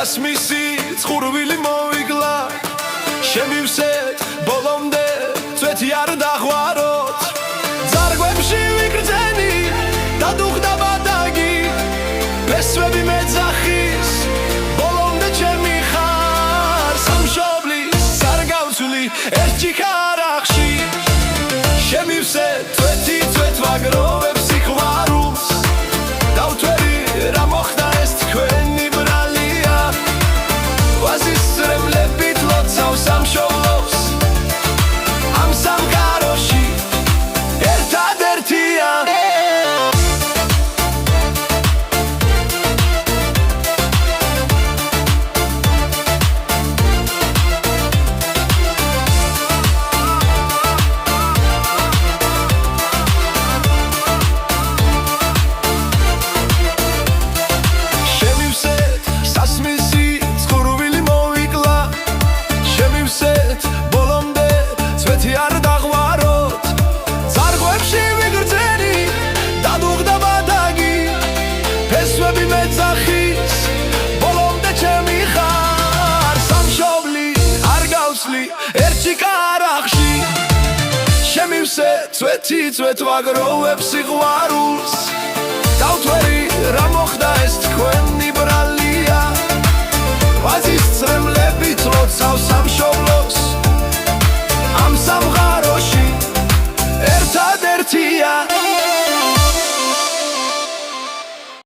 სასმისი წყურვილი მოვიგლა შემივსეთ ბოლომდე წვეთი არ დაღვაროთ ძარღვებში ვიგრძენი დადუხდა ბადაგი ფესვები მეძახის ბოლომდე ჩემი ხარ სამშობლის არ გავცვლი ერთ ჭიქარახში შემივსეთ წვეთი წვეთ ვაგროვებ სიყვარულს დავთვერი რა მოხდა ეს თქვენი ბრალია ვაზის რემლებით ლოცავ სამშობლოს ამ სამყაროში ერთადერთია ერთ ჭიქარახში შემივსეთ წვეთი წვეთ ვაგროვებ სიყვარულს დავთვერი რა მოხდა ეს თქვენი ბრალი